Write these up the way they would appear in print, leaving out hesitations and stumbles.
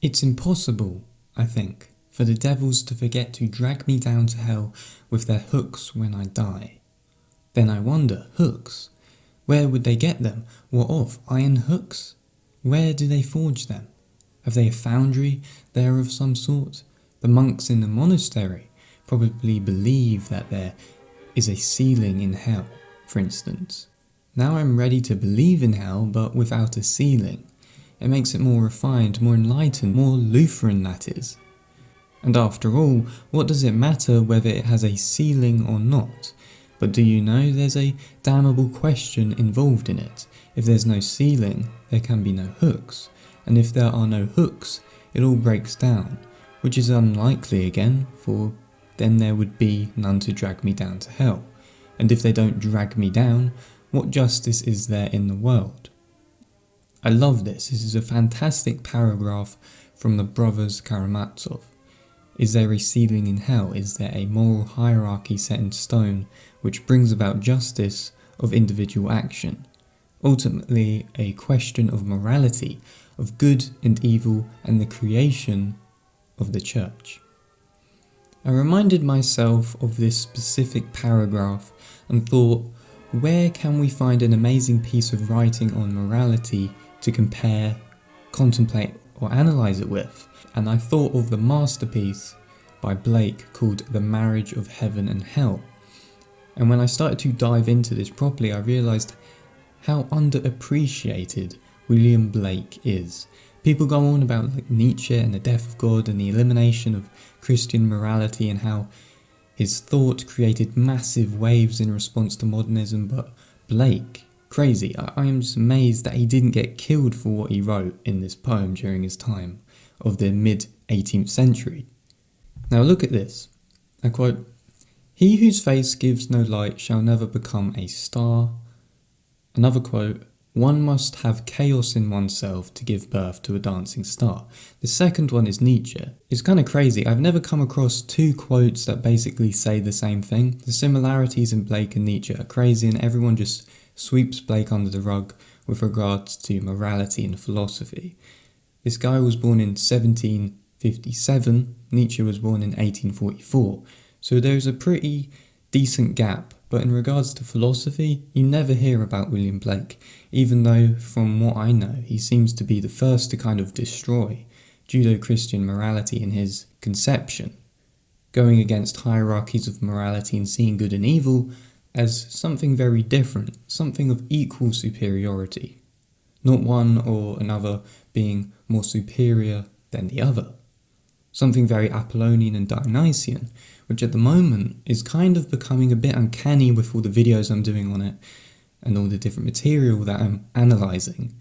It's impossible, I think, for the devils to forget to drag me down to hell with their hooks when I die. Then I wonder, hooks? Where would they get them? What of? Iron hooks? Where do they forge them? Have they a foundry there of some sort? The monks in the monastery probably believe that there is a ceiling in hell, for instance. Now I'm ready to believe in hell, but without a ceiling. It makes it more refined, more enlightened, more Lutheran, that is. And after all, what does it matter whether it has a ceiling or not? But do you know there's a damnable question involved in it? If there's no ceiling, there can be no hooks. And if there are no hooks, it all breaks down, which is unlikely again, for then there would be none to drag me down to hell. And if they don't drag me down, what justice is there in the world? I love this. This is a fantastic paragraph from the brothers Karamazov. Is there a ceiling in hell? Is there a moral hierarchy set in stone which brings about justice of individual action? Ultimately, a question of morality, of good and evil, and the creation of the church. I reminded myself of this specific paragraph and thought, where can we find an amazing piece of writing on morality to compare, contemplate, or analyse it with? And I thought of the masterpiece by Blake called The Marriage of Heaven and Hell. And when I started to dive into this properly, I realised how underappreciated William Blake is. People go on about Nietzsche and the death of God and the elimination of Christian morality and how his thought created massive waves in response to modernism, but Blake, crazy. I am just amazed that he didn't get killed for what he wrote in this poem during his time of the mid-18th century. Now look at this. I quote, "He whose face gives no light shall never become a star." Another quote, "One must have chaos in oneself to give birth to a dancing star." The second one is Nietzsche. It's kind of crazy. I've never come across two quotes that basically say the same thing. The similarities in Blake and Nietzsche are crazy, and everyone just sweeps Blake under the rug with regards to morality and philosophy. This guy was born in 1757, Nietzsche was born in 1844, so there's a pretty decent gap. But in regards to philosophy, you never hear about William Blake, even though, from what I know, he seems to be the first to kind of destroy Judeo-Christian morality in his conception, going against hierarchies of morality and seeing good and evil as something very different, something of equal superiority, not one or another being more superior than the other. Something very Apollonian and Dionysian, which at the moment is kind of becoming a bit uncanny with all the videos I'm doing on it and all the different material that I'm analysing.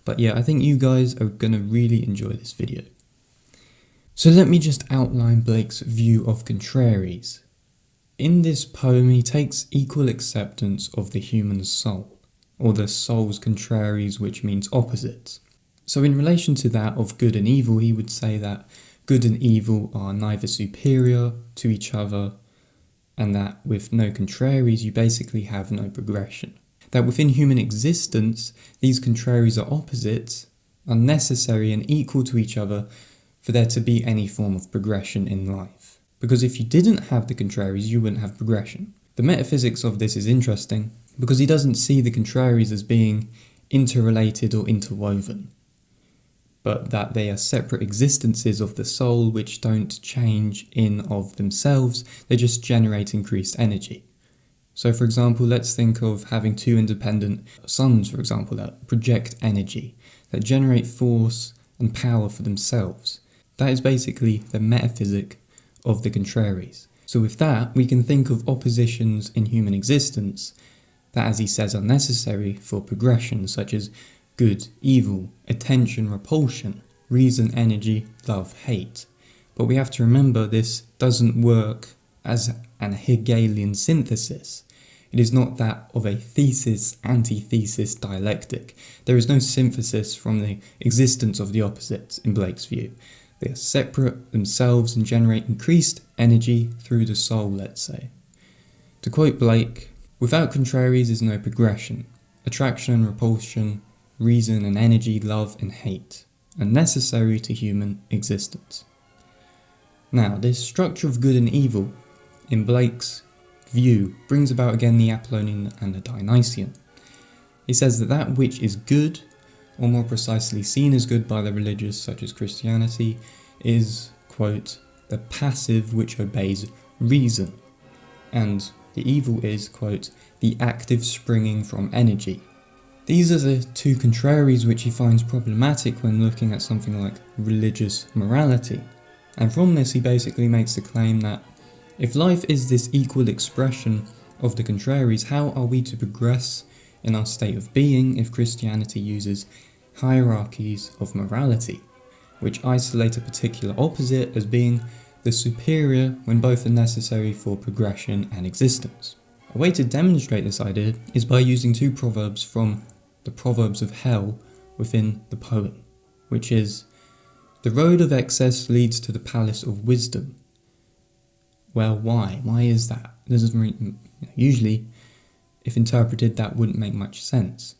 But yeah, I think you guys are going to really enjoy this video. So let me just outline Blake's view of contraries. In this poem, he takes equal acceptance of the human soul, or the soul's contraries, which means opposites. So in relation to that of good and evil, he would say that good and evil are neither superior to each other, and that with no contraries, you basically have no progression. That within human existence, these contraries are opposites, are necessary and equal to each other for there to be any form of progression in life. Because if you didn't have the contraries, you wouldn't have progression. The metaphysics of this is interesting, because he doesn't see the contraries as being interrelated or interwoven, but that they are separate existences of the soul which don't change in of themselves, they just generate increased energy. So for example, let's think of having two independent suns, for example, that project energy, that generate force and power for themselves. That is basically the metaphysic of the contraries. So with that, we can think of oppositions in human existence that, as he says, are necessary for progression, such as good, evil, attention, repulsion, reason, energy, love, hate. But we have to remember this doesn't work as an Hegelian synthesis. It is not that of a thesis-antithesis dialectic. There is no synthesis from the existence of the opposites in Blake's view. They are separate themselves and generate increased energy through the soul, let's say. To quote Blake, "Without contraries is no progression, attraction and repulsion, reason and energy, love and hate. and necessary to human existence. Now, this structure of good and evil, in Blake's view, brings about again the Apollonian and the Dionysian. He says that that which is good, or more precisely seen as good by the religious such as Christianity, is, quote, the passive which obeys reason, and the evil is, quote, the active springing from energy. These are the two contraries which he finds problematic when looking at something like religious morality. And from this he basically makes the claim that if life is this equal expression of the contraries, how are we to progress in our state of being if Christianity uses hierarchies of morality, which isolate a particular opposite as being the superior when both are necessary for progression and existence? A way to demonstrate this idea is by using two proverbs from the Proverbs of Hell within the poem, which is, "The road of excess leads to the palace of wisdom." Well, why? Why is that? Usually, if interpreted, that wouldn't make much sense.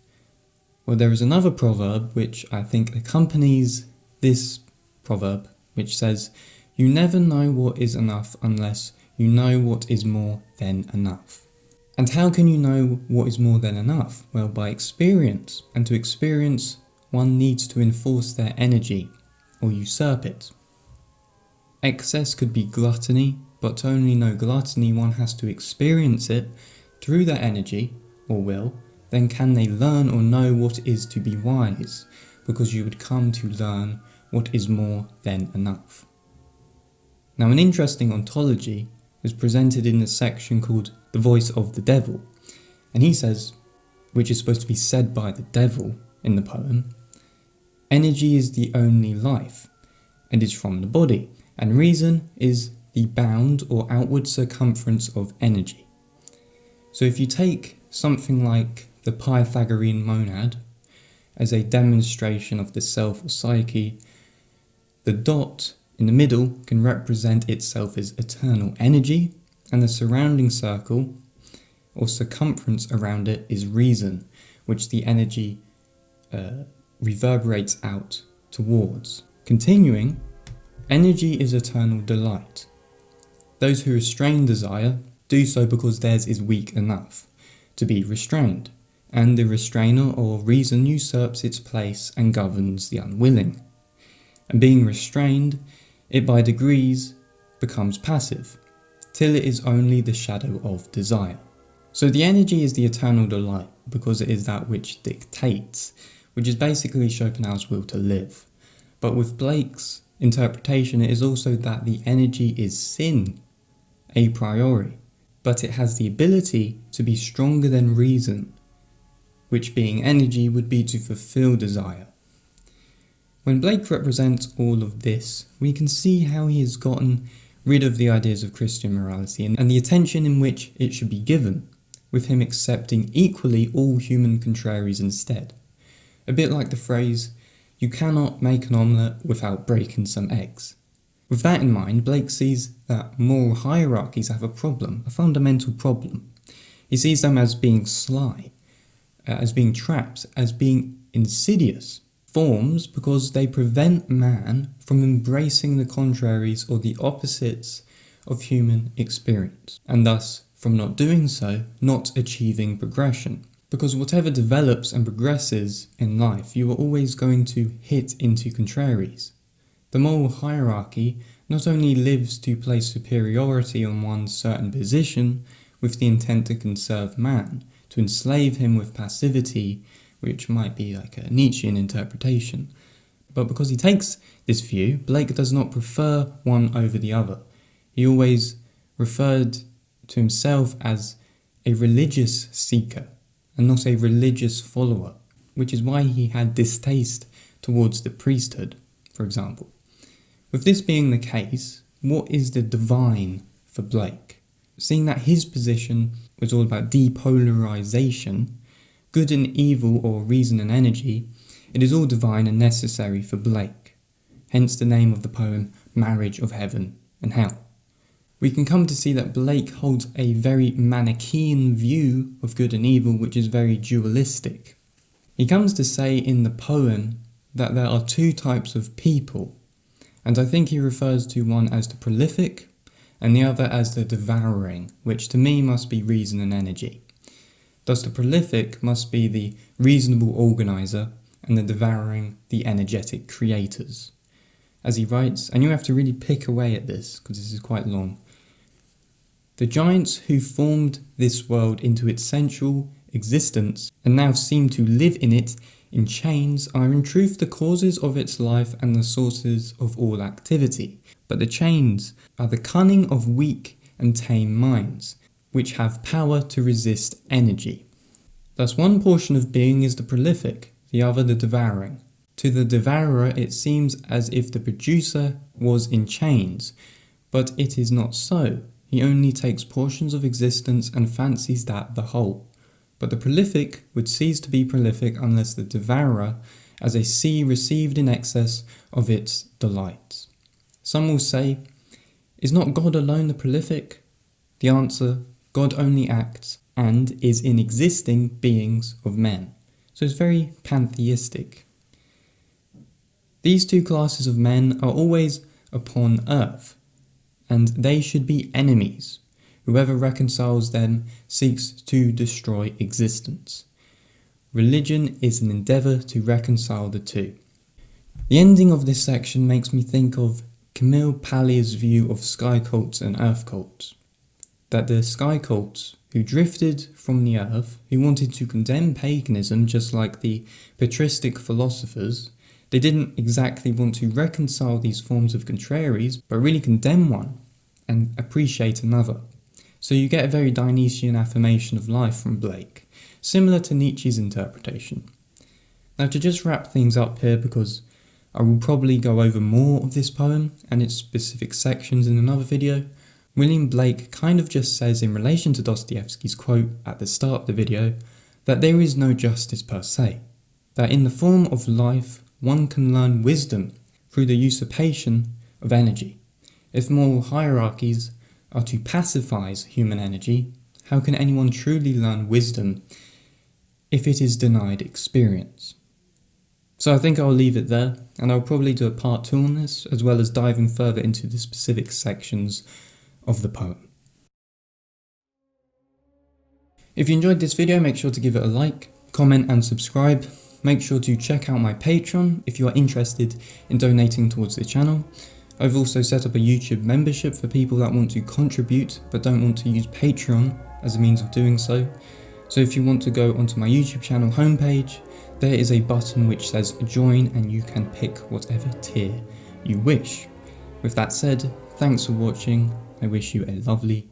Well, there is another proverb which I think accompanies this proverb, which says, "You never know what is enough unless you know what is more than enough." And how can you know what is more than enough? Well, by experience. And to experience, one needs to enforce their energy, or usurp it. Excess could be gluttony, but to only know gluttony, one has to experience it through their energy, or will. Then can they learn or know what is to be wise, because you would come to learn what is more than enough. Now, an interesting ontology is presented in the section called The Voice of the Devil, and he says, which is supposed to be said by the devil in the poem, "Energy is the only life, and is from the body, and reason is the bound or outward circumference of energy." So if you take something like the Pythagorean monad as a demonstration of the self or psyche, the dot in the middle can represent itself as eternal energy, and the surrounding circle or circumference around it is reason, which the energy reverberates out towards. Continuing, energy is eternal delight. Those who restrain desire do so because theirs is weak enough to be restrained, and the restrainer or reason usurps its place and governs the unwilling. And being restrained, it by degrees becomes passive, till it is only the shadow of desire. So the energy is the eternal delight because it is that which dictates, which is basically Schopenhauer's will to live. But with Blake's interpretation, it is also that the energy is sin a priori, but it has the ability to be stronger than reason, which being energy would be to fulfill desire. When Blake represents all of this, we can see how he has gotten rid of the ideas of Christian morality and the attention in which it should be given, with him accepting equally all human contraries instead. A bit like the phrase, "You cannot make an omelette without breaking some eggs." With that in mind, Blake sees that moral hierarchies have a problem, a fundamental problem. He sees them as being sly, as being traps, as being insidious forms because they prevent man from embracing the contraries or the opposites of human experience, and thus, from not doing so, not achieving progression. Because whatever develops and progresses in life, you are always going to hit into contraries. The moral hierarchy not only lives to place superiority on one's certain position with the intent to conserve man, to enslave him with passivity, which might be like a Nietzschean interpretation, but because he takes this view, Blake does not prefer one over the other. He always referred to himself as a religious seeker and not a religious follower, which is why he had distaste towards the priesthood, for example. With this being the case, what is the divine for Blake? Seeing that his position was all about depolarization, good and evil or reason and energy, it is all divine and necessary for Blake. Hence the name of the poem, Marriage of Heaven and Hell. We can come to see that Blake holds a very Manichaean view of good and evil, which is very dualistic. He comes to say in the poem that there are two types of people, and I think he refers to one as the prolific and the other as the devouring, which to me must be reason and energy. Thus the prolific must be the reasonable organiser and the devouring the energetic creators. As he writes, and you have to really pick away at this because this is quite long, the giants who formed this world into its sensual existence and now seem to live in it in chains are in truth the causes of its life and the sources of all activity. But the chains are the cunning of weak and tame minds, which have power to resist energy. Thus one portion of being is the prolific, the other the devouring. To the devourer it seems as if the producer was in chains, but it is not so. He only takes portions of existence and fancies that the whole. But the prolific would cease to be prolific unless the devourer, as a sea received in excess of its delights. Some will say, is not God alone the prolific? The answer, God only acts and is in existing beings of men. So it's very pantheistic. These two classes of men are always upon earth, and they should be enemies. Whoever reconciles them seeks to destroy existence. Religion is an endeavour to reconcile the two. The ending of this section makes me think of Camille Pallier's view of sky cults and earth cults. That the sky cults, who drifted from the earth, who wanted to condemn paganism just like the patristic philosophers, they didn't exactly want to reconcile these forms of contraries, but really condemn one and appreciate another. So you get a very Dionysian affirmation of life from Blake, similar to Nietzsche's interpretation. Now to just wrap things up here, because I will probably go over more of this poem and its specific sections in another video, William Blake kind of just says in relation to Dostoevsky's quote at the start of the video that there is no justice per se, that in the form of life one can learn wisdom through the usurpation of energy. If moral hierarchies are to pacify human energy, how can anyone truly learn wisdom if it is denied experience? So I think I'll leave it there, and I'll probably do a part 2 on this, as well as diving further into the specific sections of the poem. If you enjoyed this video, make sure to give it a like, comment and subscribe. Make sure to check out my Patreon if you are interested in donating towards the channel. I've also set up a YouTube membership for people that want to contribute but don't want to use Patreon as a means of doing so. So if you want to go onto my YouTube channel homepage, there is a button which says join and you can pick whatever tier you wish. With that said, thanks for watching. I wish you a lovely